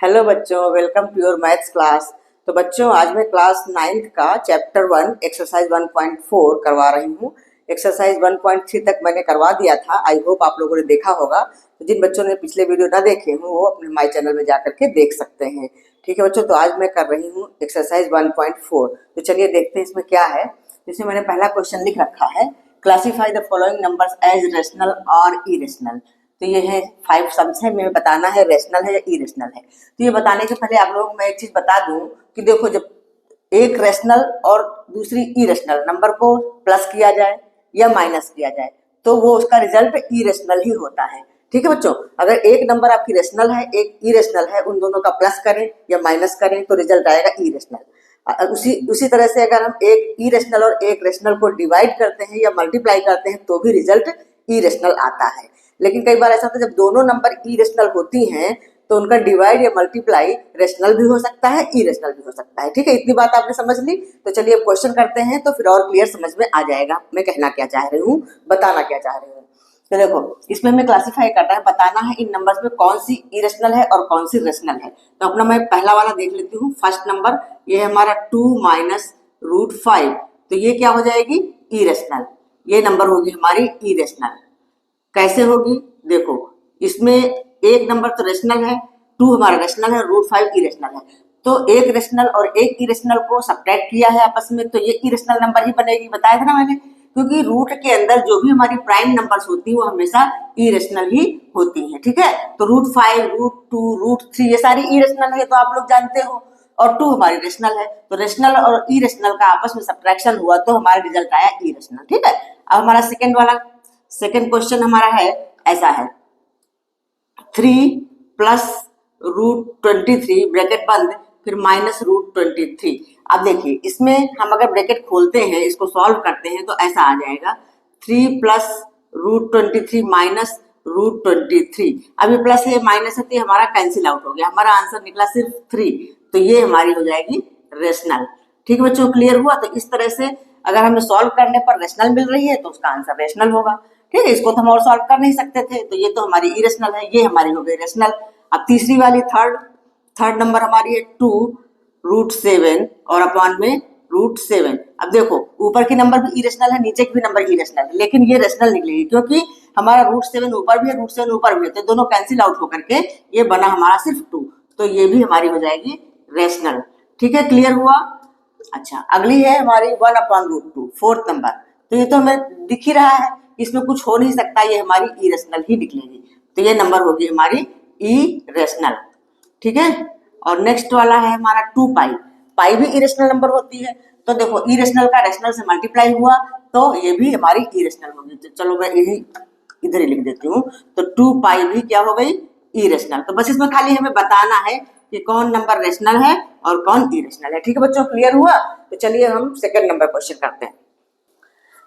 Hello बच्चों, welcome to your maths class. तो बच्चों, आज मैं क्लास 9th का चैप्टर 1 एक्सरसाइज 1.4 करवा रही हूँ। एक्सरसाइज 1.3 तक मैंने करवा दिया था। आई होप आप लोगों ने देखा होगा। तो जिन बच्चों ने पिछले वीडियो ना देखे हों वो अपने माई चैनल में जा करके देख सकते हैं। ठीक है बच्चों, तो आज मैं कर रही हूँ एक्सरसाइज 1.4। तो चलिए देखते हैं इसमें क्या है। इसमें मैंने पहला क्वेश्चन लिख रखा है, classify the following numbers as rational और इरेशनल। तो ये है 5 सम्स है, हमें बताना है रेशनल है या इरेशनल है। तो ये बताने से पहले आप लोगों को मैं एक चीज बता दूं कि देखो, जब एक रेशनल और दूसरी इरेशनल नंबर को प्लस किया जाए या माइनस किया जाए तो वो उसका रिजल्ट इरेशनल ही होता है। ठीक है बच्चों, अगर एक नंबर आपकी रेशनल है एक इरेशनल है, उन दोनों का प्लस करें या माइनस करें तो रिजल्ट आएगा इरेशनल। उसी तरह से अगर हम एक इरेशनल और एक रेशनल को डिवाइड करते हैं या मल्टीप्लाई करते हैं तो भी रिजल्ट इरेशनल आता है। लेकिन कई बार ऐसा होता है जब दोनों नंबर इरेशनल होती हैं तो उनका डिवाइड या मल्टीप्लाई रेशनल भी हो सकता है, इरेशनल भी हो सकता है। ठीक है, इतनी बात आपने समझ ली। तो चलिए अब क्वेश्चन करते हैं तो फिर और क्लियर समझ में आ जाएगा मैं कहना क्या चाह रही हूँ, बताना क्या चाह रही हूँ। तो देखो, इसमें हमें क्लासीफाई करना है, बताना है इन नंबर्स में कौन सी इरेशनल है और कौन सी रेशनल है। तो अपना मैं पहला वाला देख लेती हूँ। फर्स्ट नंबर ये है हमारा 2 माइनस रूट 5, तो ये क्या हो जाएगी इरेशनल। ये नंबर होगी हमारी इरेशनल। कैसे होगी देखो, इसमें एक नंबर तो रेशनल है, 2 हमारा रेशनल है, रूट 5 इरेशनल है। तो एक रेशनल और एक इरेशनल को सब्ट्रैक्ट किया है आपस में तो ये इरेशनल नंबर ही बनेगी, बताया था ना मैंने। क्योंकि रूट के अंदर जो भी हमारी प्राइम नंबर्स होती है वो हमेशा इरेशनल ही होती हैं। ठीक है, तो रूट 5 रूट 2 रूट 3 ये सारी इरेशनल है, तो आप लोग जानते हो। और 2 हमारी रेशनल है, तो रेशनल और इरेशनल का आपस में सब्ट्रैक्शन हुआ तो हमारा रिजल्ट आया इरेशनल। ठीक है, अब हमारा सेकेंड क्वेश्चन हमारा है, ऐसा है 3 प्लस रूट 23 ब्रैकेट बंद फिर माइनस रूट 23। अब देखिए, इसमें हम अगर ब्रैकेट खोलते हैं इसको सॉल्व करते हैं तो ऐसा आ जाएगा 3 प्लस रूट 23 माइनस रूट 23। अभी प्लस है माइनस है तो ये हमारा कैंसिल आउट हो गया, हमारा आंसर निकला सिर्फ 3। तो ये हमारी हो जाएगी रेशनल। ठीक है बच्चों, क्लियर हुआ। तो इस तरह से अगर हमें सॉल्व करने पर रेशनल मिल रही है तो उसका आंसर रेशनल होगा। ठीक है, इसको तो हम और सॉल्व कर नहीं सकते थे, तो ये तो हमारी इरेशनल है, ये हमारी हो गई रेशनल। अब तीसरी वाली थर्ड नंबर हमारी है 2 रूट 7 और अपॉन में रूट 7। अब देखो, ऊपर की नंबर भी इरेशनल है, नीचे की भी नंबर इरेशनल है, लेकिन ये रेशनल निकलेगी क्योंकि हमारा रूट 7 ऊपर भी है रूट 7 ऊपर भी है, तो दोनों कैंसिल आउट होकर के ये बना हमारा सिर्फ 2। तो ये भी हमारी हो जाएगी रेशनल। ठीक है, क्लियर हुआ। अच्छा, अगली है हमारी 1 अपॉन रूट 2 फोर्थ नंबर। तो ये तो हमें दिख ही रहा है, इसमें कुछ हो नहीं सकता, ये हमारी इरेशनल ही निकलेगी। तो ये नंबर होगी हमारी इरेशनल। ठीक है, और नेक्स्ट वाला है हमारा 2 पाई। पाई भी इरेशनल नंबर होती है, तो देखो इरेशनल का रेशनल से मल्टीप्लाई हुआ तो ये भी हमारी इरेशनल होगी। तो चलो मैं यही इधर ही लिख देती हूँ। तो 2 पाई भी क्या हो गई इरेशनल। तो बस इसमें खाली हमें बताना है कि कौन नंबर रेशनल है और कौन इरेशनल है। ठीक है बच्चों, क्लियर हुआ। तो चलिए हम सेकंड नंबर क्वेश्चन करते हैं।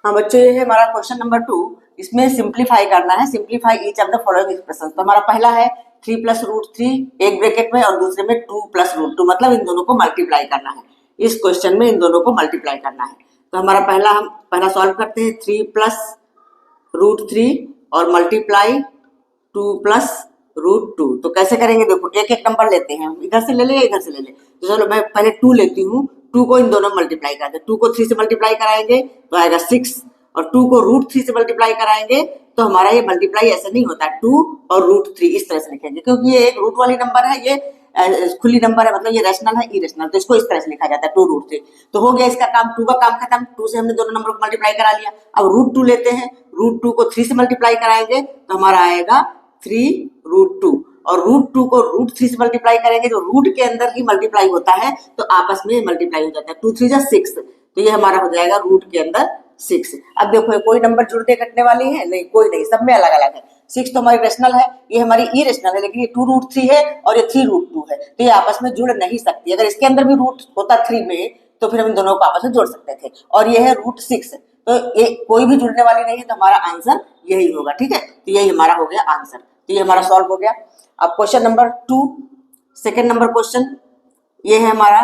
हाँ बच्चों, ये है हमारा क्वेश्चन नंबर 2। इसमें सिंप्लीफाई करना है, simplify each of the following expression. तो हमारा पहला है 3 प्लस रूट 3 एक ब्रैकेट में और दूसरे में 2 प्लस रूट 2, मतलब इन दोनों को मल्टीप्लाई करना है। इस क्वेश्चन में इन दोनों को मल्टीप्लाई करना है। तो हमारा हम पहला सॉल्व करते हैं 3 प्लस रूट 3 और मल्टीप्लाई 2 प्लस रूट 2। तो कैसे करेंगे देखो, एक एक नंबर लेते हैं, इधर से ले ले इधर से ले ले। तो चलो मैं पहले 2 लेती हूँ, 2 को इन दोनों मल्टीप्लाई करते हैं। 2 को 3 से मल्टीप्लाई कराएंगे तो आएगा 6, और 2 को रूट 3 से मल्टीप्लाई कराएंगे तो हमारा ये मल्टीप्लाई ऐसे नहीं होता, 2 और रूट 3 इस तरह से लिखेंगे, क्योंकि ये एक रूट वाली नंबर है, ये खुली नंबर है, मतलब ये रेशनल है इरेशनल, तो इसको इस तरह से लिखा जाता है 2 रूट 3। तो हो गया इसका काम, 2 का काम खत्म। 2 से हमने दोनों नंबर को मल्टीप्लाई करा लिया। अब रूट 2 लेते हैं, रूट 2 को 3 से मल्टीप्लाई कराएंगे तो हमारा आएगा 3 रूट 2, और रूट 2 को रूट 3 से मल्टीप्लाई करेंगे, जो रूट के अंदर ही मल्टीप्लाई होता है तो आपस में मल्टीप्लाई हो जाता है। 2 3 जा 6, तो ये हमारा हो जाएगा रूट के अंदर 6। अब देखो, कोई नंबर जुड़ते घटने वाली है नहीं, कोई नहीं, सब में अलग अलग है। 6 तो हमारी रेशनल है, ये हमारी इरेशनल है, लेकिन ये 2 रूट 3 है और ये 3 रूट 2 है, तो ये आपस में जुड़ नहीं सकती। अगर इसके अंदर भी रूट होता 3 में तो फिर हम इन दोनों को आपस में जोड़ सकते थे, और ये है रूट 6, तो ये कोई भी जुड़ने वाली नहीं है, तो हमारा आंसर यही होगा। ठीक है, तो यही हमारा हो गया आंसर। तो ये हमारा सॉल्व हो गया। अब question number 2, second number question, ये है हमारा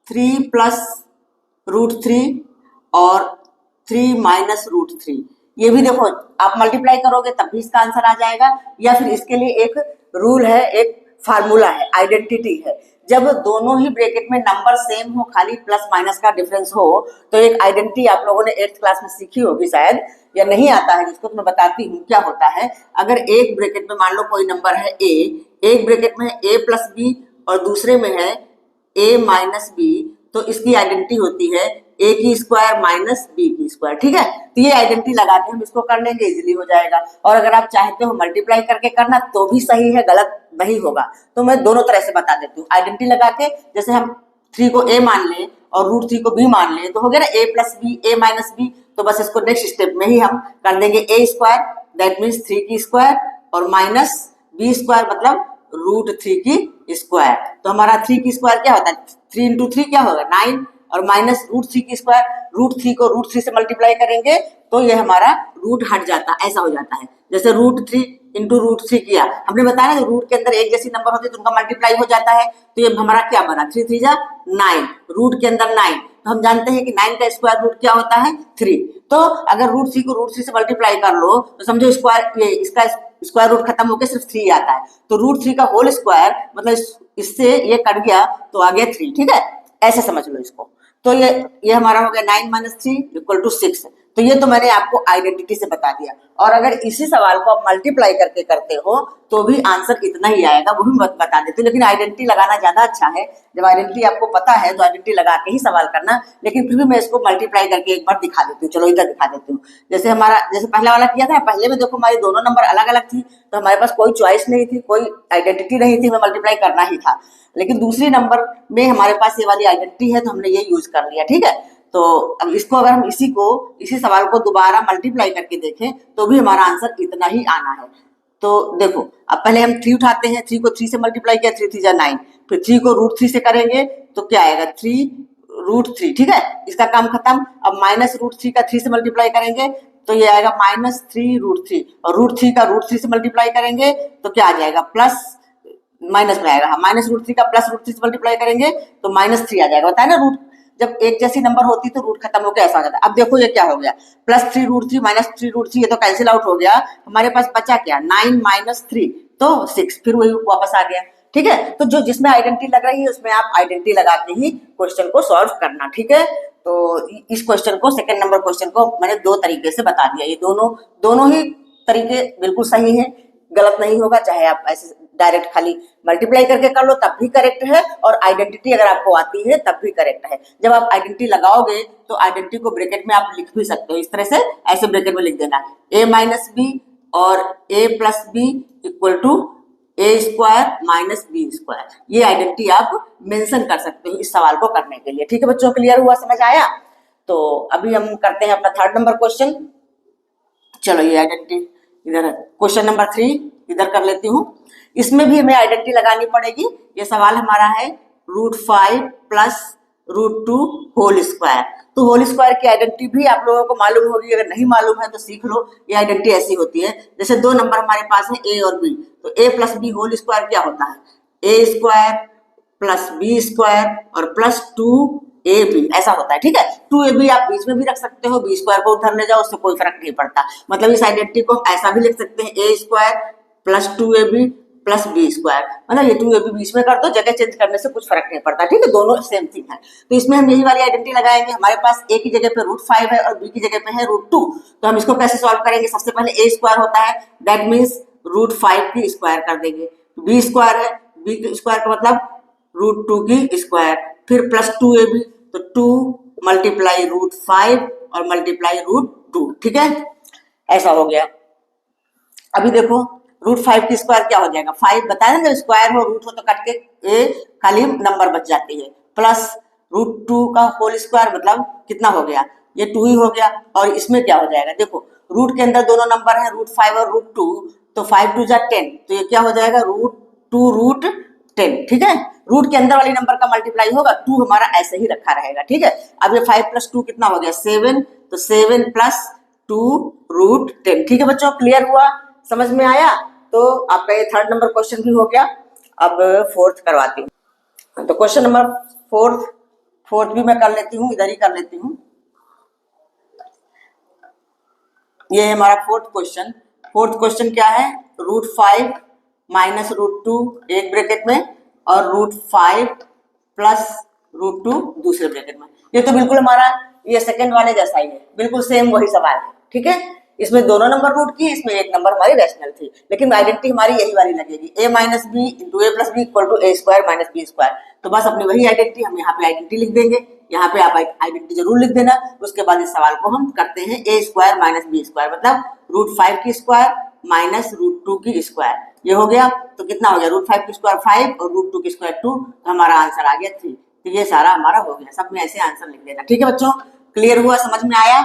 3 प्लस रूट 3 और 3 माइनस रूट 3। ये भी देखो, आप मल्टीप्लाई करोगे तब भी इसका आंसर आ जाएगा, या फिर इसके लिए एक रूल है, एक फार्मूला है, आइडेंटिटी है। जब दोनों ही ब्रैकेट में नंबर सेम हो, खाली प्लस माइनस का डिफरेंस हो, तो एक आइडेंटिटी आप लोगों ने 8th क्लास में सीखी होगी शायद, या नहीं आता है जिसको, तो मैं बताती हूँ क्या होता है। अगर एक ब्रैकेट में मान लो कोई नंबर है a, एक ब्रैकेट में है a प्लस बी और दूसरे में है a माइनस बी, तो इसकी आइडेंटिटी होती है a की स्क्वायर माइनस b की स्क्वायर। ठीक है, तो ये आइडेंटिटी लगा के हम इसको कर लेंगे, इजीली हो जाएगा। और अगर आप चाहते हो मल्टीप्लाई करके करना तो भी सही है, गलत नहीं होगा। तो मैं दोनों तरह से बता देती हूँ। आइडेंटिटी लगा के, जैसे हम 3 को a मान लें और रूट 3 को b मान लें, तो हो गया ना a plus B, a minus B. तो बस इसको नेक्स्ट स्टेप में ही हम कर देंगे a स्क्वायर, दैट मीन्स 3 की स्क्वायर, और माइनस b स्क्वायर मतलब रूट 3 की स्क्वायर। तो हमारा 3 की स्क्वायर क्या होता है, 3 इंटू 3 क्या होगा 9, और माइनस रूट 3 की स्क्वायर, रूट 3 को रूट 3 से मल्टीप्लाई करेंगे तो ये हमारा रूट हट जाता है, ऐसा हो जाता है। जैसे रूट 3 इंटू रूट 3 किया, हमने बताया ना रूट के अंदर एक जैसी नंबर होती है तो उनका मल्टीप्लाई हो जाता है। तो ये हमारा क्या बना, 3 3 जा 9, रूट के अंदर 9। तो हम जानते हैं कि 9 का स्क्वायर रूट क्या होता है 3। तो अगर रूट 3 को रूट 3 से मल्टीप्लाई कर लो तो समझो स्क्वायर, ये इसका स्क्वायर रूट खत्म होकर सिर्फ 3 आता है। तो रूट 3 का होल स्क्वायर मतलब इससे ये कट गया तो आ गया 3। ठीक है, ऐसे समझ लो इसको। तो ये हमारा हो गया 9 माइनस 3 इक्वल टू 6। तो ये तो मैंने आपको आइडेंटिटी से बता दिया। और अगर इसी सवाल को आप मल्टीप्लाई करके करते हो तो भी आंसर इतना ही आएगा, वो भी बता देती हूँ। लेकिन आइडेंटिटी लगाना ज्यादा अच्छा है। जब आइडेंटिटी आपको पता है तो आइडेंटिटी लगा के ही सवाल करना। लेकिन फिर भी मैं इसको मल्टीप्लाई करके एक बार दिखा देती हूँ। चलो इधर दिखा देती हूँ। जैसे पहला वाला किया था, पहले में देखो हमारी दोनों नंबर अलग अलग थी, तो हमारे पास कोई चॉइस नहीं थी, कोई आइडेंटिटी नहीं थी, हमें मल्टीप्लाई करना ही था। लेकिन दूसरी नंबर में हमारे पास ये वाली आइडेंटिटी है तो हमने ये यूज कर लिया। ठीक है, तो अब इसको अगर हम इसी सवाल को दोबारा मल्टीप्लाई करके देखें तो भी हमारा आंसर इतना ही आना है। तो देखो, अब पहले हम 3 उठाते हैं, 3 को 3 से मल्टीप्लाई किया, 3 3 जा 9, फिर 3 को रूट 3 से करेंगे तो क्या आएगा 3 रूट 3। ठीक है, इसका काम खत्म। अब माइनस रूट 3 का 3 से मल्टीप्लाई करेंगे तो ये आएगा माइनस 3 रूट 3, और रूट 3 का रूट 3 से मल्टीप्लाई करेंगे तो क्या आ जाएगा प्लस, माइनस में आएगा, माइनस रूट 3 का प्लस रूट 3 से मल्टीप्लाई करेंगे तो माइनस 3 आ जाएगा। बताया ना, रूट जब एक जैसी नंबर होती तो रूट खत्म होकर ऐसा हो जाता है। अब देखो ये क्या हो गया, प्लस 3 रूट 3 माइनस 3 रूट 3, ये तो कैंसिल आउट हो गया। हमारे पास बचा क्या 9 माइनस 3 तो 6, फिर वही वापस आ गया। ठीक है, तो जो जिसमें आइडेंटिटी लग रही है उसमें आप आइडेंटिटी लगा के ही क्वेश्चन को सॉल्व करना। ठीक है, तो इस क्वेश्चन को, सेकंड नंबर क्वेश्चन को मैंने 2 तरीके से बता दिया। ये दोनों ही तरीके बिल्कुल सही है, गलत नहीं होगा। चाहे आप ऐसे डायरेक्ट खाली मल्टीप्लाई करके कर लो तब भी करेक्ट है, और आइडेंटिटी अगर आपको आती है तब भी करेक्ट है। जब आप आइडेंटिटी लगाओगे तो आइडेंटिटी को ब्रैकेट में आप लिख भी सकते हो इस तरह से, ऐसे ब्रैकेट में लिख देना a माइनस बी और a plus B equal to A square minus B square. ये आइडेंटिटी आप मेंशन कर सकते हो इस सवाल को करने के लिए। ठीक है बच्चों, क्लियर हुआ, समझ आया? तो अभी हम करते हैं अपना थर्ड नंबर क्वेश्चन। चलो ये आइडेंटिटी इधर है, क्वेश्चन नंबर 3 इधर कर लेती हूँ। इसमें भी हमें आइडेंटिटी लगानी पड़ेगी। ये सवाल हमारा है root 5 plus root 2 whole square. तो होल स्क्वायर की आइडेंटिटी भी आप लोगों को मालूम होगी, अगर नहीं मालूम है तो सीख लो। ये आइडेंटिटी ऐसी होती है, जैसे 2 नंबर हमारे पास है a और b, तो a plus B whole square क्या होता है a square plus B square और प्लस 2ab, ऐसा होता है। ठीक है, 2ab आप बीच में भी रख सकते हो, बी स्क्वायर को उधर ले जाओ, उससे कोई फर्क नहीं पड़ता। मतलब इस आइडेंटिटी को हम ऐसा भी लिख सकते हैं a square plus 2ab plus B square, मतलब ये 2ab बीच में कर दो, जगह चेंज करने से कुछ फर्क नहीं पड़ता। ठीक है, दोनों सेम थिंग है। तो इसमें हम यही वाली आइडेंटिटी लगाएंगे। हमारे पास a की जगह पे रूट 5 है और b की जगह पे है रूट 2। तो हम इसको कैसे सॉल्व करेंगे, सबसे पहले a स्क्वायर होता है, दैट मीन्स रूट 5 की स्क्वायर कर देंगे। b स्क्वायर है, b की स्क्वायर का मतलब रूट 2 की स्क्वायर, फिर प्लस 2ab, तो 2 मल्टीप्लाई रूट 5 और मल्टीप्लाई रूट 2। ठीक है, ऐसा हो गया। अभी देखो रूट 5 की स्क्वायर क्या हो जाएगा, 5 बताया ना, जब स्क्वायर हो रूट हो तो कट के ए खाली नंबर बच जाती है, प्लस रूट 2 का होल स्क्वायर मतलब कितना हो गया, ये 2 ही हो गया। और इसमें क्या हो जाएगा, देखो रूट के अंदर दोनों नंबर है रूट 5 और रूट 2, तो 5 2 जा 10, तो ये क्या हो जाएगा रूट 2 रूट 10। ठीक है, रूट के अंदर वाली नंबर का मल्टीप्लाई होगा, 2 हमारा ऐसे ही रखा रहेगा। ठीक है, अब ये 5 प्लस 2 कितना हो गया 7, तो 7 प्लस 2 रूट 10। ठीक है बच्चों, क्लियर हुआ, समझ में आया? तो आपका ये थर्ड नंबर क्वेश्चन भी हो गया। अब फोर्थ करवाती हूँ। तो क्वेश्चन नंबर फोर्थ भी मैं कर लेती हूँ, इधर ही कर लेती हूँ। ये हमारा फोर्थ क्वेश्चन क्या है, रूट 5 माइनस रूट टू एक ब्रैकेट में और रूट 5 प्लस रूट टू दूसरे ब्रैकेट में। ये तो बिल्कुल हमारा ये सेकंड वाले जैसा ही है, बिल्कुल सेम वही सवाल है। ठीक है, इसमें दोनों नंबर रूट की, इसमें एक नंबर हमारी रेशनल थी, लेकिन आइडेंटिटी हमारी यही वाली लगेगी, a minus B into A plus B equal to A square minus B square. तो बस अपनी वही आइडेंटिटी हम यहाँ पे आइडेंटिटी लिख देंगे, यहाँ पे आप आइडेंटिटी जरूर लिख देना। उसके बाद इस सवाल को हम करते हैं ए स्क्वायर माइनस बी स्क्वायर, मतलब रूट 5 की स्क्वायर माइनस रूट 2 की स्क्वायर। ये हो गया तो कितना हो गया, रूट 5 की स्क्वायर 5 और रूट 2 की स्क्वायर 2, तो हमारा आंसर आ गया 3। तो ये सारा हमारा हो गया, सब में ऐसे आंसर लिख देना। ठीक है बच्चों, क्लियर हुआ, समझ में आया?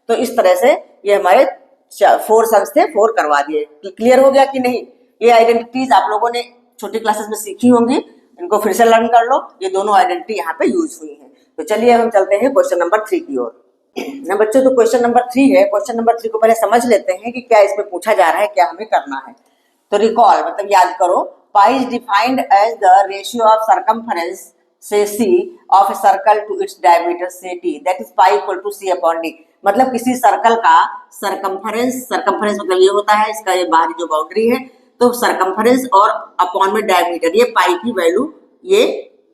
तो इस तरह से ये हमारे 4 सम्स थे, 4 करवा दिए। क्लियर हो गया कि नहीं? ये आइडेंटिटीज आप लोगों ने छोटी क्लासेस में सीखी होंगी, इनको फिर से लर्न कर लो। ये दोनों आइडेंटिटी यहाँ पे यूज हुई है। तो चलिए हम चलते हैं क्वेश्चन नंबर 3 की ओर। ना बच्चों, तो क्वेश्चन नंबर 3 है। क्वेश्चन नंबर 3 को पहले समझ लेते हैं कि क्या इसमें पूछा जा रहा है, क्या हमें करना है। तो रिकॉल मतलब याद करो, pi is defined as the ratio of circumference say c of a circle to its diameter say t, that is pi equal to c upon d। मतलब किसी सर्कल का सरकमफरेंस मतलब ये होता है इसका ये बाहरी जो बाउंड्री है, तो सरकमफरेंस और अपॉन में डायमीटर, ये पाई की वैल्यू ये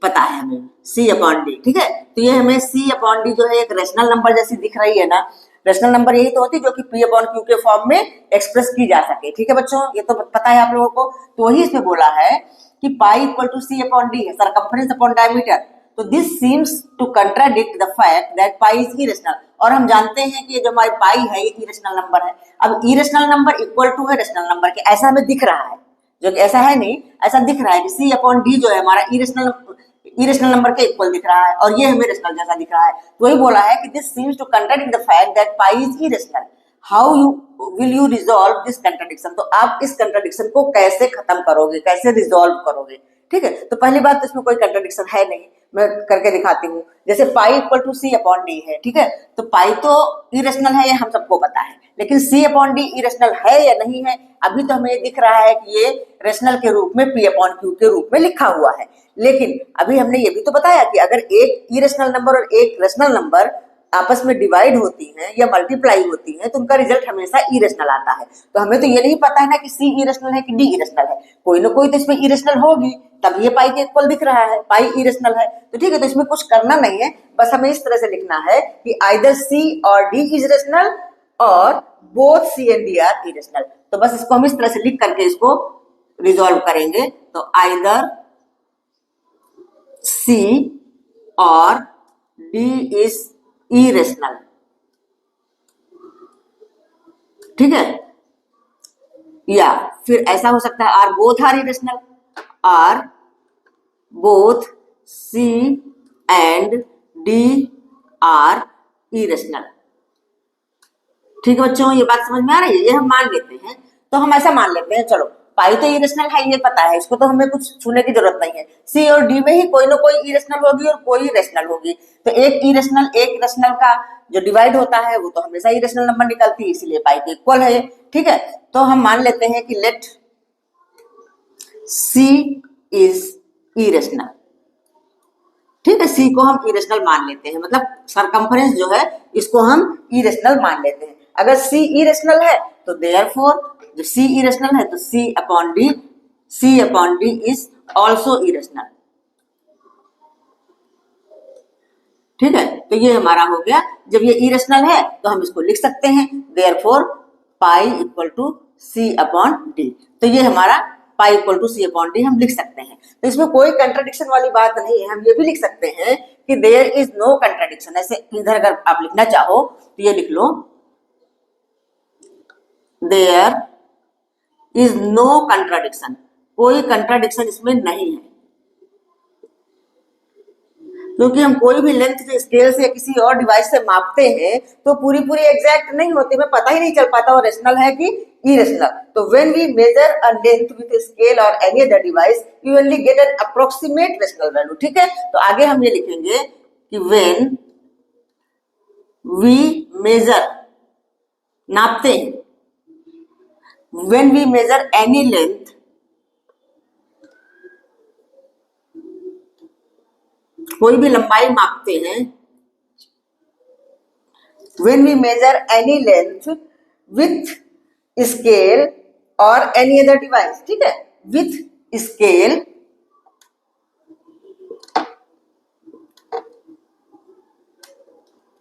पता है हमें, c अपॉन d। ठीक है, तो ये हमें c अपॉन d जो है एक रेशनल नंबर जैसी दिख रही है ना। रेशनल नंबर यही तो होती है जो कि p अपॉन q के फॉर्म में एक्सप्रेस की जा सके। ठीक है बच्चों, ये तो पता है आप लोगों को। तो वही इसमें बोला है कि pi equal to c upon d है, सरकमफरेंस अपॉन डायमीटर। तो this seems to contradict the fact that pi is irrational. और हम जानते हैं कि ये जो हमारी पाई है ये इरेशनल नंबर है। अब इरेशनल नंबर इक्वल टू है रेशनल नंबर के, ऐसा हमें दिख रहा है, जो कि ऐसा है नहीं, ऐसा दिख रहा है कि c अपॉन d जो है हमारा इरेशनल नंबर के इक्वल दिख रहा है और ये हमें रेशनल जैसा दिख रहा है। तो वही बोला है कि this seems to contradict the fact that pi is irrational. How will you resolve this contradiction. तो आप इस कंट्राडिक्शन को कैसे खत्म करोगे, कैसे रिजॉल्व करोगे? ठीक है, तो पहली बात तो इसमें कोई कंट्राडिक्शन है नहीं, मैं करके दिखाती हूँ। जैसे pi equal to C upon D है, ठीक है, तो पाई तो इरेशनल है, ये हम सबको पता है, लेकिन सी अपॉन डी इरेशनल है या नहीं है, अभी तो हमें दिख रहा है कि ये रेशनल के रूप में पी अपॉन क्यू के रूप में लिखा हुआ है। लेकिन अभी हमने ये भी तो बताया कि अगर एक इरेशनल नंबर और एक रेशनल नंबर आपस में डिवाइड होती हैं या मल्टीप्लाई होती हैं तो उनका रिजल्ट हमेशा इरेशनल आता है। तो हमें तो ये नहीं पता है ना कि सी इरेशनल है कि डी इरेशनल है, कोई ना कोई तो इसमें इरेशनल होगी, तब ये पाई के इक्वल दिख रहा है, पाई इरेशनल है। तो ठीक है, तो इसमें कुछ करना नहीं है, बस हमें इस तरह से लिखना है कि आइदर सी और डी इज रेशनल और both C and D are irrational. तो बस इसको हम इस तरह से लिख करके इसको रिजॉल्व करेंगे। तो आइदर सी और डी इज इरेशनल, ठीक है, या फिर ऐसा हो सकता है or both are irrational, or both C and D are irrational. ठीक है बच्चों, ये बात समझ में आ रही है? ये हम मान लेते हैं, तो हम ऐसा मान लेते हैं, चलो पाई तो इरेशनल है ये पता है, इसको तो हमें कुछ छूने की जरूरत नहीं है। सी और डी में ही कोई ना कोई इरेशनल होगी और कोई रेशनल होगी। तो एक इरेशनल एक रेशनल का जो डिवाइड होता है वो तो हमेशा इरेशनल नंबर निकलती है, इसीलिए पाई के इक्वल है। ठीक है, तो हम मान लेते हैं कि लेट सी इज इरेशनल। ठीक है, सी को हम इरेशनल मान लेते हैं, मतलब सरकमफरेंस जो है इसको हम इरेशनल मान लेते हैं। अगर सी इरेशनल है तो देयरफॉर जो सी इरेशनल है तो C upon D is also irrational. ठीक है, तो ये हमारा हो गया। जब ये इरेशनल है तो हम इसको लिख सकते हैं therefore pi equal to C upon D. तो ये हमारा pi equal to C upon D हम लिख सकते हैं। तो इसमें कोई कंट्राडिक्शन वाली बात नहीं है। हम ये भी लिख सकते हैं कि देयर इज नो कंट्राडिक्शन। ऐसे इधर अगर आप लिखना चाहो तो ये लिख लो, देयर इज नो कंट्राडिक्शन, कोई कंट्राडिक्शन इसमें नहीं है, क्योंकि हम कोई भी लेंथ जो स्केल से किसी और डिवाइस से मापते हैं तो पूरी एग्जैक्ट नहीं होती, हमें पता ही नहीं चल पाता वो रेशनल है कि इरेशनल। तो when we measure a length with a scale और any other device we only get an approximate rational value. ठीक है, तो आगे हम ये लिखेंगे कि व्हेन वी मेजर, नापते हैं, when we measure any length कोई भी लंबाई मापते हैं, when we measure any length with scale or any other device, ठीक है, विथ स्केल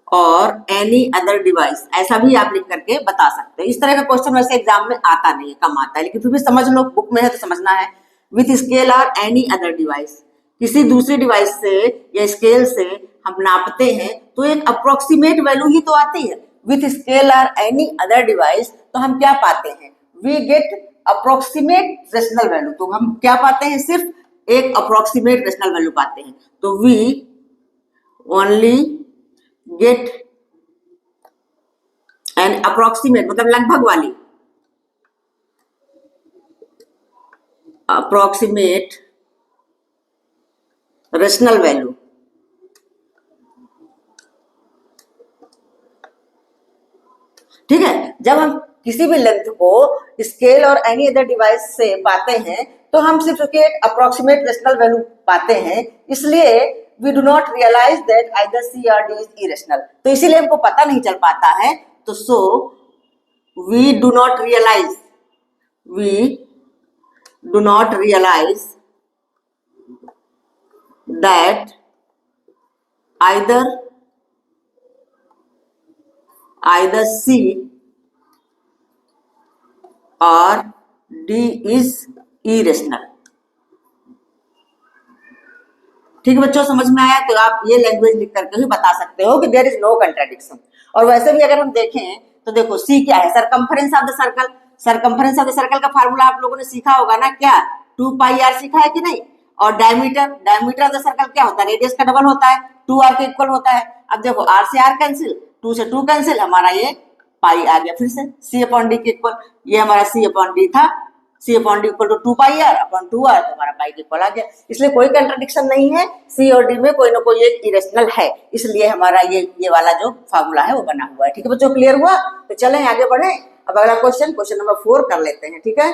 और एनी अदर डिवाइस, ऐसा भी आप लिख करके बता सकते हैं। इस तरह का क्वेश्चन वैसे एग्जाम में आता नहीं है, कम आता है, लेकिन फिर भी समझ लो, बुक में है तो समझना है। विथ स्केल और एनी अदर डिवाइस, किसी दूसरी डिवाइस से या स्केल से हम नापते हैं तो एक अप्रोक्सीमेट वैल्यू ही तो आती है। विथ स्केल और एनी अदर डिवाइस तो हम क्या पाते हैं, we get approximate rational value. तो हम क्या पाते हैं, सिर्फ एक अप्रोक्सीमेट रेशनल वैल्यू पाते हैं। तो we only get an approximate, मतलब लगभग वाली, अप्रोक्सीमेट रेशनल वैल्यू। ठीक है, जब हम किसी भी लेंथ को स्केल और एनी अदर डिवाइस से पाते हैं तो हम सिर्फ उसके एक अप्रोक्सीमेट रेशनल वैल्यू पाते हैं, इसलिए we do not realise that either C और डी इज इरेशनल। तो इसीलिए हमको पता नहीं चल पाता है। तो so we do not realise, we do not realise that either C or D is irrational। ठीक है बच्चों, समझ में आया? तो आप ये लैंग्वेज लिख करके भी बता सकते हो कि देयर इज नो कंट्राडिक्शन। और वैसे भी अगर हम देखें तो देखो C क्या है, circumference of the circle. Circumference of the circle का फार्मूला आप लोगों ने सीखा होगा ना, क्या 2πr सीखा है कि नहीं? और diameter, diameter of the circle क्या होता है, रेडियस का डबल होता है, 2r के इक्वल होता है। अब देखो r से r कैंसिल, 2 से 2 कैंसिल, हमारा ये पाई आ गया फिर से C/d के इक्वल। ये हमारा C/d था, C/d इक्वल टू 2πr/2r, तो हमारा पाई के इक्वल आ गया। इसलिए कोई कंट्राडिक्शन नहीं है, C और D में कोई ना कोई एक इरेशनल है, इसलिए हमारा ये वाला जो फार्मूला है वो बना हुआ है। ठीक है बच्चों, क्लियर हुआ? तो चलें आगे बढ़े। अब अगला क्वेश्चन नंबर 4 कर लेते हैं। ठीक है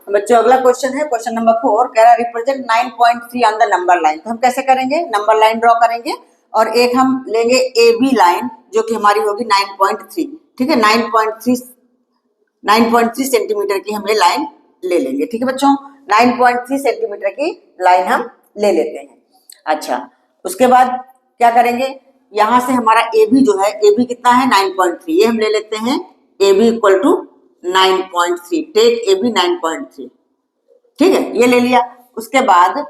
बच्चों, अगला क्वेश्चन है क्वेश्चन नंबर 4, कह रहा है represent 9.3 on the number line. तो हम कैसे करेंगे, नंबर लाइन ड्रॉ करेंगे और एक हम लेंगे ए बी लाइन जो कि हमारी होगी 9.3। ठीक है, 9.3 सेंटीमीटर की हम ये लाइन ले लेंगे। ठीक है बच्चों, 9.3 सेंटीमीटर की लाइन हम ले लेते हैं। अच्छा, उसके बाद क्या करेंगे, यहां से हमारा ए बी जो है, ए बी कितना है 9.3, ये हम ले लेते हैं A B equal to 9.3, take A B 9.3। ठीक है, ये ले लिया। उसके बाद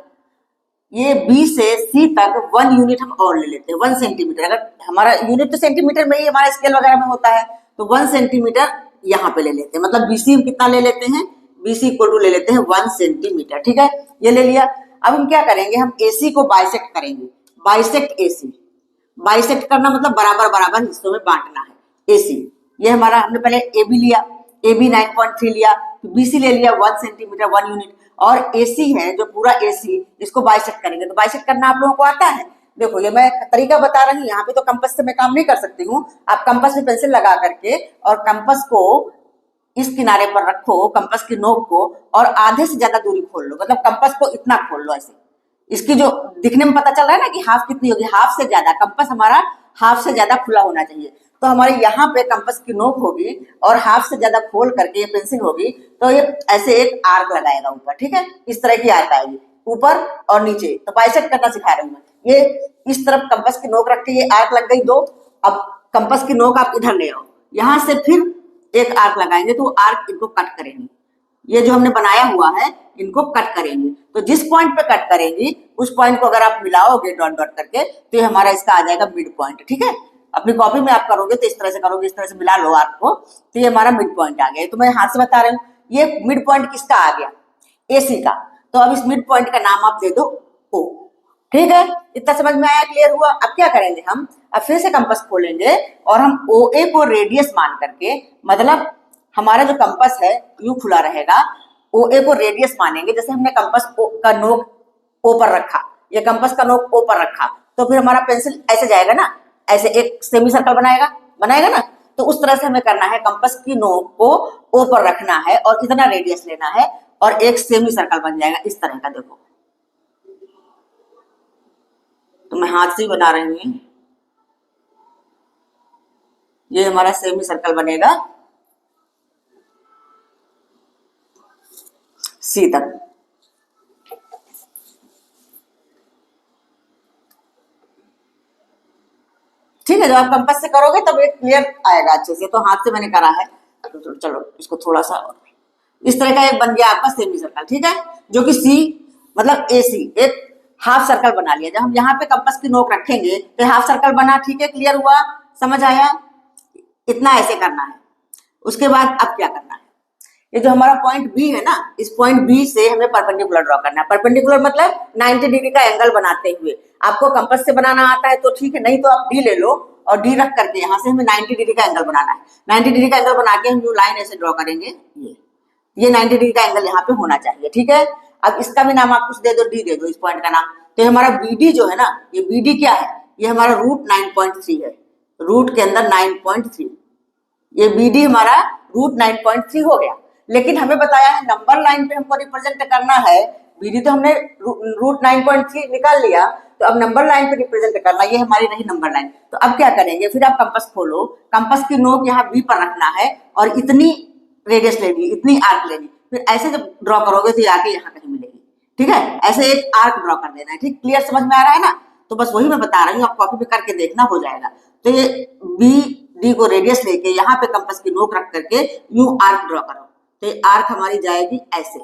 ये बी से सी तक 1 यूनिट हम और ले लेते हैं, 1 सेंटीमीटर। अगर हमारा यूनिट तो सेंटीमीटर में ही हमारा स्केल वगैरह में होता है, तो 1 सेंटीमीटर यहाँ पे ले लेते हैं। मतलब बीसी हम कितना ले लेते हैं, बीसी इक्वल टू ले लेते हैं 1 सेंटीमीटर। ठीक है, ये ले लिया। अब हम क्या करेंगे, हम एसी को बाइसेक्ट करेंगे। बाइसेक्ट एसी, बाइसेक्ट करना मतलब बराबर बराबर हिस्सों में बांटना है। एसी, ये हमारा हमने पहले ए बी लिया, ए बी 9.3 लिया, बीसी ले लिया 1 सेंटीमीटर 1 यूनिट, और एसी है जो पूरा एसी, इसको बाइसेक्ट करेंगे। तो बाइसेक्ट करना आप लोगों को आता है? देखो ये मैं तरीका बता रही हूँ, यहाँ पे तो कंपास से मैं काम नहीं कर सकती हूँ। आप कंपास में पेंसिल लगा करके और कंपास को इस किनारे पर रखो, कंपास की नोक को, और आधे से ज्यादा दूरी खोल लो, मतलब कंपास को इतना खोल लो ऐसे। इसकी जो दिखने में पता चल रहा है ना कि हाफ कितनी होगी, हाफ से ज्यादा, कंपास हमारा हाफ से ज्यादा खुला होना चाहिए। तो हमारे यहाँ पे कंपास की नोक होगी और हाफ से ज्यादा खोल करके ये पेंसिल होगी, तो ये ऐसे एक आर्क लगाएगा ऊपर। ठीक है, इस तरह की आर्क आएगी ऊपर और नीचे। तो बाइसेक्ट करना सिखा रही हूँ मैं। ये इस तरफ कंपास की नोक रख के ये आर्क लग गई 2। अब कंपास की नोक आप इधर ले आओ, यहाँ से फिर एक आर्क लगाएंगे, तो आर्क इनको कट करेंगे। ये जो हमने बनाया हुआ है इनको कट करेंगे। तो जिस पॉइंट पे कट करेंगी उस पॉइंट को अगर आप मिलाओगे डॉट डॉट करके, तो ये हमारा इसका आ जाएगा मिड पॉइंट। ठीक है, अपनी कॉपी में आप करोगे तो इस तरह से करोगे, इस तरह से मिला लो आर्क को, तो ये हमारा मिड पॉइंट आ गया। तो मैं हाथ से बता रही हूँ, ये मिड पॉइंट किसका आ गया, एसी का। तो अब इस मिड पॉइंट का नाम आप दे दो ओ। ठीक है, इतना समझ में आया, क्लियर हुआ? अब क्या करेंगे हम, अब फिर से कंपास खोलेंगे और हम ओ ए को रेडियस मान करके, मतलब हमारा जो कंपास है यूं खुला रहेगा, ओ ए को रेडियस मानेंगे। जैसे हमने कंपास का नोक ओ पर रखा, ये कंपास का नोक ओ पर रखा, तो फिर हमारा पेंसिल ऐसे जाएगा ना, ऐसे एक सेमी सर्कल बनाएगा ना। तो उस तरह से हमें करना है, कंपास की नोक को ओ पर रखना है और इतना रेडियस लेना है और एक सेमी सर्कल बन जाएगा इस तरह का। देखो तो मैं हाथ से ही बना रही हूँ, ये हमारा सेमी सर्कल बनेगा। सी तक। ठीक है, जब आप कंपास से करोगे तब एक क्लियर आएगा अच्छे से। तो हाथ से मैंने करा है, तो चलो इसको थोड़ा सा और इस तरह का एक बन गया आपका सेमी सर्कल। ठीक है, जो कि सी मतलब ए सी एक हाफ सर्कल बना लिया। जब हम यहाँ पे कंपास की नोक रखेंगे तो हाफ सर्कल बना। ठीक है, क्लियर हुआ, समझ आया? इतना ऐसे करना है। उसके बाद अब क्या करना है, ये जो हमारा पॉइंट बी है ना, इस पॉइंट बी से हमें परपेंडिकुलर ड्रॉ करना है। परपेंडिकुलर मतलब 90 डिग्री का एंगल बनाते हुए। आपको कंपास से बनाना आता है तो ठीक है, नहीं तो आप डी ले लो और डी रख करके यहाँ से हमें 90 डिग्री का एंगल बनाना है। 90 डिग्री का एंगल बना के हम जो लाइन ऐसे ड्रॉ करेंगे, ये 90 डिग्री का एंगल यहाँ पे होना चाहिए। ठीक है, अब इसका भी नाम आप कुछ दे दो, डी दे दो इस पॉइंट का नाम। तो हमारा बीडी जो है ना, ये बीडी क्या है, ये हमारा रूट 9.3 है। रूट के अंदर 9.3, ये बीडी हमारा रूट 9.3 हो गया। लेकिन हमें बताया है नंबर लाइन पे हमको रिप्रेजेंट करना है। बीडी तो हमने रूट 9.3 निकाल लिया, तो अब नंबर लाइन पे रिप्रेजेंट करना, ये हमारी रही नंबर लाइन। तो अब क्या करेंगे, फिर आप कंपास खोलो, कंपास की नोक यहाँ बी पर रखना है और इतनी रेडियस लेनी, इतनी आर्क लेनी। फिर ऐसे जब ड्रॉ करोगे तो आके यहाँ कहीं मिलेगी। ठीक है, ऐसे एक आर्क ड्रॉ कर देना है। ठीक, क्लियर समझ में आ रहा है ना? तो बस वही मैं बता रही हूँ, आप कॉपी पे करके देखना, हो जाएगा। तो ये बी डी को रेडियस लेके यहाँ पे कंपास की नोक रख करके यूं आर्क ड्रॉ करो। तो ये आर्क हमारी जाएगी ऐसे,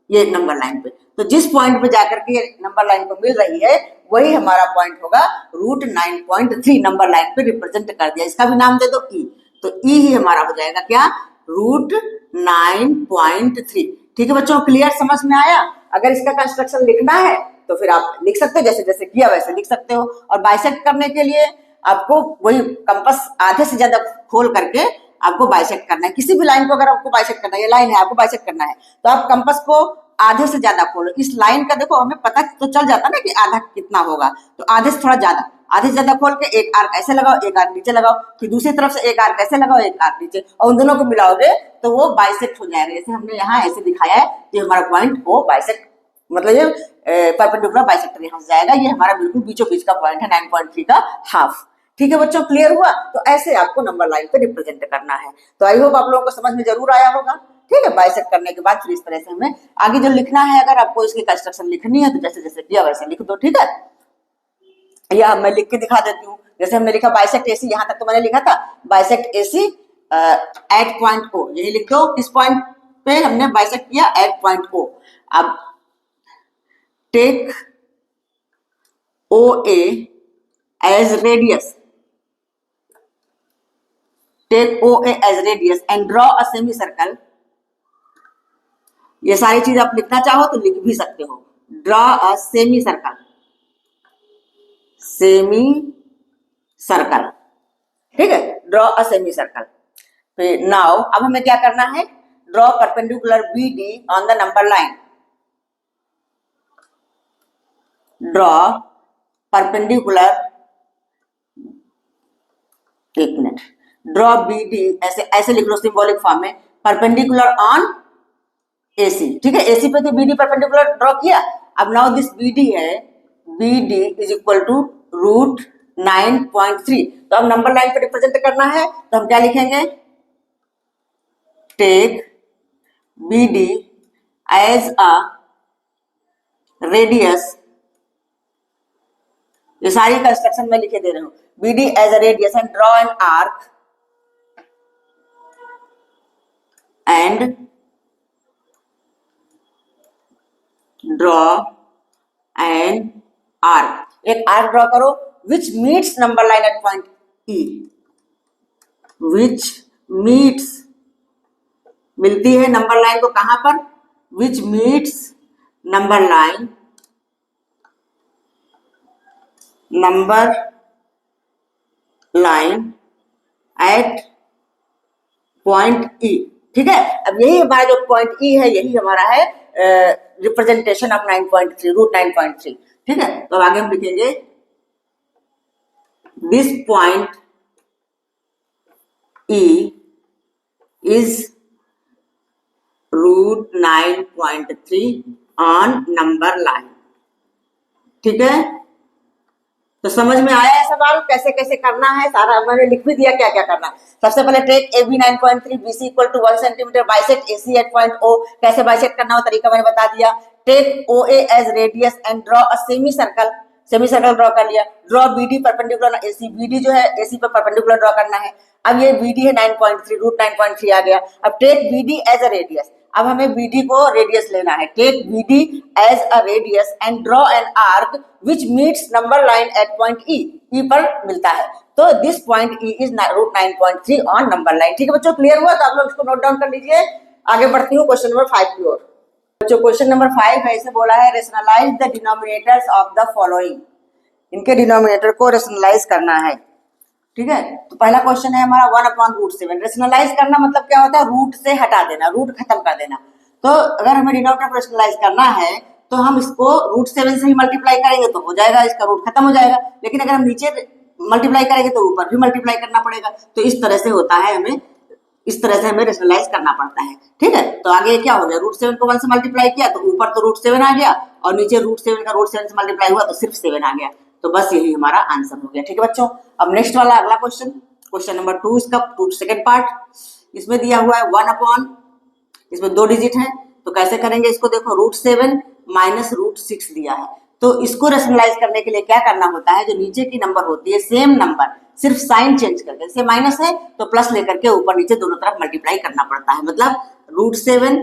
ये नंबर लाइन पे। तो जिस पॉइंट पे जाकर के नंबर लाइन को मिल रही है वही हमारा पॉइंट होगा। रूट 9.3 नंबर लाइन पे रिप्रेजेंट कर दिया, इसका भी नाम दे दो ई। तो ई ही हमारा हो जाएगा क्या, रूट 9.3। ठीक है बच्चों, क्लियर समझ में आया? अगर इसका कंस्ट्रक्शन लिखना है तो फिर आप लिख सकते हो, जैसे जैसे किया वैसे लिख सकते हो। और बाइसेक्ट करने के लिए आपको वही कंपास आधे से ज्यादा खोल करके आपको बाइसेक्ट करना है। किसी भी लाइन को अगर आपको बाइसेक्ट करना है, ये लाइन है आपको बाइसेक्ट करना है, तो आप कंपास को आधे से ज्यादा खोलो। इस लाइन का देखो हमें पता तो चल जाता ना कि आधा कितना होगा, तो आधे से थोड़ा ज्यादा, आधे से ज्यादा खोल के एक आर्क ऐसे लगाओ, एक आर्क नीचे लगाओ, फिर दूसरी तरफ से एक आर्क ऐसे लगाओ, एक आर्क नीचे, और उन दोनों को मिलाओगे तो वो बाइसेक्ट हो जाएगा। जैसे हमने यहाँ ऐसे दिखाया है, तो हमारा पॉइंट वो बाइसेक्ट मतलब ये परपेंडिकुलर बाइसेक्टर यहाँ से जाएगा। ये हमारा बिल्कुल बीचों बीच का पॉइंट है 9.3 का हाफ। ठीक है बच्चों, क्लियर हुआ? तो ऐसे आपको नंबर लाइन पे रिप्रेजेंट करना है। तो आई होप आप लोगों को समझ में जरूर आया होगा। ठीक है, बाइसेक्ट करने के बाद फिर इस तरह से हमें आगे जो लिखना है, अगर आपको इसकी कंस्ट्रक्शन लिखनी है तो जैसे जैसे किया वैसे लिख दो। ठीक है, या मैं लिख के दिखा देती हूँ। जैसे हमने लिखा बाइसेक्ट एसी, यहाँ तक तो मैंने लिखा था bisect AC at point O, यही लिख दो। किस पॉइंट पे हमने बाइसेक्ट किया, एट पॉइंट ओ। अब take O A as radius, take OA as radius and draw a semicircle। ये सारी चीज आप लिखना चाहो तो लिख भी सकते हो। draw a semicircle, semi circle. ठीक है, draw a semicircle। फिर नाउ अब हमें क्या करना है, draw perpendicular BD on the number line। draw perpendicular, एक मिनट, ड्रॉ बी डी ऐसे ऐसे लिख लो सिंबॉलिक फॉर्म में, परपेंडिकुलर ऑन एसी। ठीक है, एसी पे तो बी डी परपेंडिकुलर ड्रॉ किया। अब नाउ दिस बी डी है, B D is equal to root 9.3। तो अब नंबर लाइन पे रिप्रेजेंट करना है तो हम क्या लिखेंगे, take B D as a radius. ये सारी कंस्ट्रक्शन में लिखे दे रहे हूं, B D as a radius and draw an arc and draw an arc। एक आर्क ड्रॉ करो which meets number line at point E, which meets, मिलती है नंबर लाइन को कहां पर, which meets number line at point E। ठीक है, अब यही हमारा जो पॉइंट ई है यही हमारा है रिप्रेजेंटेशन ऑफ 9.3, रूट 9.3। ठीक है, तो आगे हम लिखेंगे this point E is root 9.3 on number line. ठीक है, तो समझ में आया है सवाल कैसे कैसे करना है, सारा मैंने लिख भी दिया क्या क्या करना है। सबसे पहले take AB 9.3 BC equal to 1 centimetre, bisect AC at point O, कैसे बाइसेक्ट करना हो तरीका मैंने बता दिया। Take OA as radius and draw a semi circle, semi circle draw कर लिया। Draw BD perpendicular AC, BD जो है AC पर परपेंडिकुलर ड्रॉ करना है। अब ये BD है 9.3, रूट 9.3 आ गया। अब take BD as a radius, अब हमें BD को रेडियस लेना है। Take BD as a radius and draw an arc which meets number line at point E, E पर मिलता है, तो this point E is root 9.3 on number line. ठीक है बच्चों, क्लियर हुआ? तो आप लोग इसको नोट डाउन कर लीजिए। आगे बढ़ती हूँ क्वेश्चन नंबर 5 की ओर। बच्चों क्वेश्चन नंबर 5 है, इसे बोला है rationalise the denominators of the following, इनके डिनोमिनेटर को रेशनलाइज करना है। ठीक है, तो पहला क्वेश्चन है हमारा 1/√7। रेशनलाइज करना मतलब क्या होता है? रूट से हटा देना, रूट खत्म कर देना। तो अगर हमें डिनोमिनेटर को रेशनलाइज करना है तो हम इसको √7 से ही मल्टीप्लाई करेंगे तो हो जाएगा, इसका रूट खत्म हो जाएगा। लेकिन अगर हम नीचे मल्टीप्लाई करेंगे तो ऊपर भी मल्टीप्लाई करना पड़ेगा। तो इस तरह से होता है, हमें इस तरह से हमें रेशनलाइज करना पड़ता है। ठीक है, तो आगे क्या हो गया? √7 को 1 से मल्टीप्लाई किया तो ऊपर तो √7 आ गया, और नीचे √7 का √7 से मल्टीप्लाई हुआ तो सिर्फ 7 आ गया। तो बस यही हमारा आंसर हो गया। ठीक है बच्चों, अब नेक्स्ट वाला अगला क्वेश्चन, क्वेश्चन नंबर 2, इसका सेकंड पार्ट। इसमें दिया हुआ है 1 अपॉन, इसमें 2 डिजिट है, तो कैसे करेंगे इसको? देखो √7 माइनस √6 दिया है, तो इसको रेशनलाइज करने के लिए क्या करना होता है? जो नीचे की नंबर होती है सेम नंबर, सिर्फ साइन चेंज करके, जैसे माइनस है तो प्लस लेकर के ऊपर नीचे दोनों तरफ मल्टीप्लाई करना पड़ता है। मतलब √7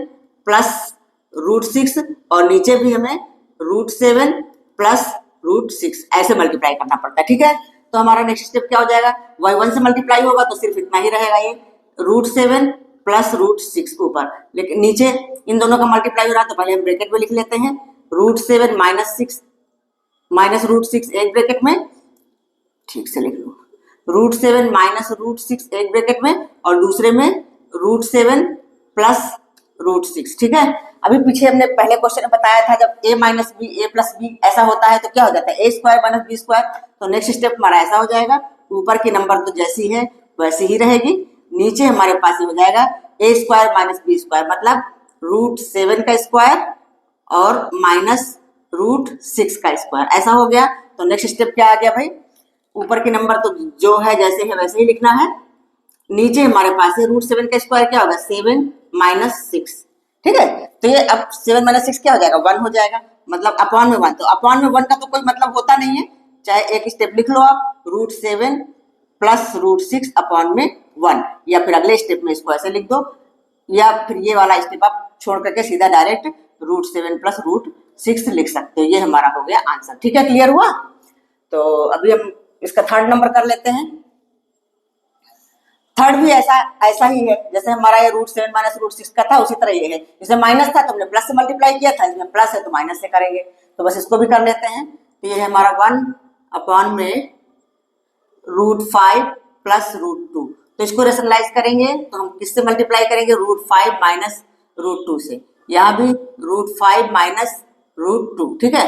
प्लस √6, और नीचे भी हमें √7 प्लस √6 ऐसे मल्टीप्लाई करना पड़ता है। ठीक है, तो हमारा नेक्स्ट स्टेप क्या हो जाएगा? y1 से मल्टीप्लाई होगा तो सिर्फ इतना ही रहेगा, ये √7 प्लस √6 ऊपर, लेकिन नीचे इन दोनों का मल्टीप्लाई हो रहा है तो पहले हम ब्रैकेट में लिख लेते हैं। √7 माइनस 6 माइनस √6 एक ब्रैकेट में, ठीक से लिख लो, √7 माइनस √6 एक ब्रैकेट में, और दूसरे में √7 प्लस √6। ठीक है, अभी पीछे हमने पहले क्वेश्चन में बताया था जब a minus B a plus B ऐसा होता है तो क्या हो जाता है? a square minus B square. तो नेक्स्ट स्टेप हमारा ऐसा हो जाएगा, ऊपर की नंबर तो जैसी है वैसी ही रहेगी, नीचे हमारे पास हो जाएगा a square minus B square, मतलब √7 का स्क्वायर और माइनस √6 का स्क्वायर, ऐसा हो गया। तो नेक्स्ट स्टेप क्या आ गया भाई? ऊपर के नंबर तो जो है जैसे है वैसे ही लिखना है, नीचे हमारे पास है √7 का स्क्वायर क्या होगा? 7 माइनस 6। ठीक है, तो ये अब 7 माइनस 6 क्या हो जाएगा? 1 हो जाएगा, मतलब अपॉन में 1। तो अपॉन में 1 का तो कोई मतलब होता नहीं है, चाहे एक स्टेप लिख लो आप, √7 प्लस √6 अपॉन में 1, या फिर अगले स्टेप में इसको ऐसे लिख दो, या फिर ये वाला स्टेप आप छोड़ करके सीधा डायरेक्ट √7 प्लस √6 लिख सकते हो। ये हमारा हो गया आंसर। ठीक है, क्लियर हुआ? तो अभी हम इसका थर्ड नंबर कर लेते हैं। थर्ड भी ऐसा ही है, जैसे हमारा ये √7 माइनस √6 का था उसी तरह ये है। इसमें माइनस था तो हमने प्लस से मल्टीप्लाई किया था, इसमें प्लस है तो माइनस से करेंगे। तो बस इसको भी कर लेते हैं। तो ये है हमारा 1 अपॉन में √5 प्लस √2। तो इसको रेशनलाइज करेंगे तो हम किससे मल्टीप्लाई करेंगे? √5 माइनस √2 से। यहाँ भी √5 माइनस √2। ठीक है,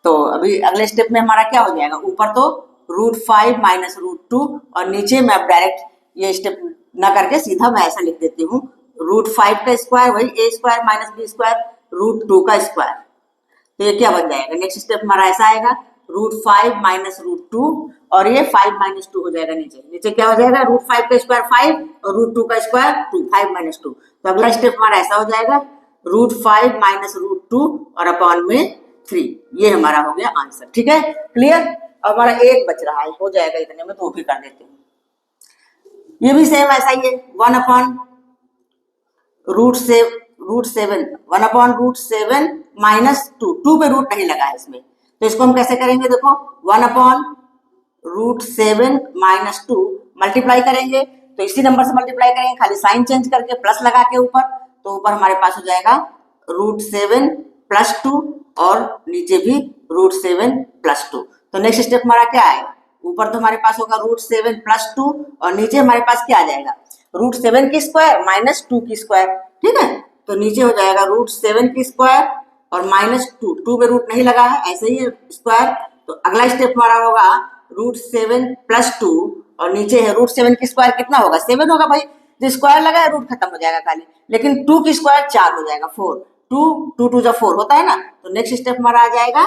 तो अभी अगले स्टेप में हमारा क्या हो जाएगा? ऊपर तो √5 माइनस √2, और नीचे मैं अब डायरेक्ट ये स्टेप ना करके सीधा मैं ऐसा लिख देती हूँ, √5 का स्क्वायर वही a square minus b square √2 का स्क्वायर। तो ये क्या बन जाएगा? नेक्स्ट स्टेप हमारा ऐसा आएगा, √5 माइनस √2, और ये 5 माइनस 2 हो जाएगा। नीचे नीचे क्या हो जाएगा? √5 का स्क्वायर 5 और √2 का स्क्वायर 2, 5 माइनस 2। तो अगला स्टेप हमारा ऐसा हो जाएगा, √5 माइनस √2 और अपॉन में 3। ये हमारा हो गया आंसर। ठीक है, क्लियर? अब हमारा एक बच रहा है, हो जाएगा इतने में, तो वो भी कर देते हैं। ये भी सेम ऐसा ही है, 1 अपॉन √7 1 अपॉन √7 माइनस 2 पे रूट नहीं लगा है इसमें, तो इसको हम कैसे करेंगे? देखो 1 अपॉन √7 माइनस 2 मल्टीप्लाई करेंगे तो इसी नंबर से मल्टीप्लाई करेंगे, खाली साइन चेंज करके प्लस लगा के ऊपर, तो ऊपर हमारे पास हो जाएगा √7 प्लस 2, और नीचे भी √7 प्लस 2। तो नेक्स्ट स्टेप हमारा क्या आएगा? ऊपर तो हमारे पास होगा √7 प्लस 2, और नीचे हमारे पास क्या आ जाएगा? √7 की स्क्वायर माइनस 2 की स्क्वायर। ठीक है, तो नीचे हो जाएगा √7 की स्क्वायर और माइनस 2 पे रूट नहीं लगा है, ऐसे ही स्क्वायर। तो अगला स्टेप हमारा होगा √7 प्लस 2, और नीचे है √7 की स्क्वायर कितना होगा? 7 होगा भाई, जो स्क्वायर लगा है रूट खत्म हो जाएगा खाली, लेकिन 2 की स्क्वायर 4 हो जाएगा, 4, 2 2 2 4 होता है ना। तो नेक्स्ट स्टेप हमारा आ जाएगा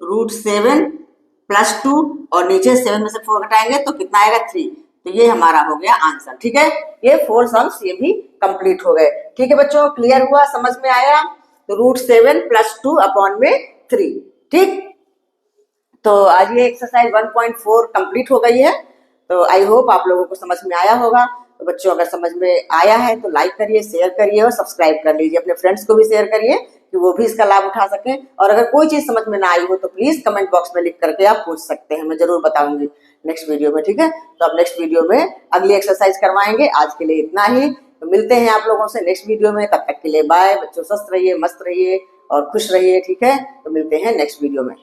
√7 +2 और नीचे 7 में से 4 घटाएंगे तो कितना आएगा 3। तो ये हमारा हो गया आंसर। ठीक है, ये 4 सम्स ये भी कंप्लीट हो गए। ठीक है बच्चों, क्लियर हुआ, समझ में आया? तो √7 + 2 अपॉन में 3। ठीक, तो आज ये एक्सरसाइज 1.4 कंप्लीट हो गई है। तो आई होप आप लोगों को समझ में आया होगा। तो बच्चों अगर समझ में आया है तो लाइक करिए, शेयर करिए और सब्सक्राइब कर लीजिए। अपने फ्रेंड्स को भी शेयर करिए कि वो भी इसका लाभ उठा सकें। और अगर कोई चीज समझ में ना आई हो तो प्लीज कमेंट बॉक्स में लिख करके आप पूछ सकते हैं, मैं जरूर बताऊंगी नेक्स्ट वीडियो में। ठीक है, तो अब नेक्स्ट वीडियो में अगली एक्सरसाइज करवाएंगे। आज के लिए इतना ही, तो मिलते हैं आप लोगों से नेक्स्ट वीडियो में। तब तक के लिए बाय बच्चों, स्वस्थ रहिए, मस्त रहिए और खुश रहिए। ठीक है, तो मिलते हैं नेक्स्ट वीडियो में।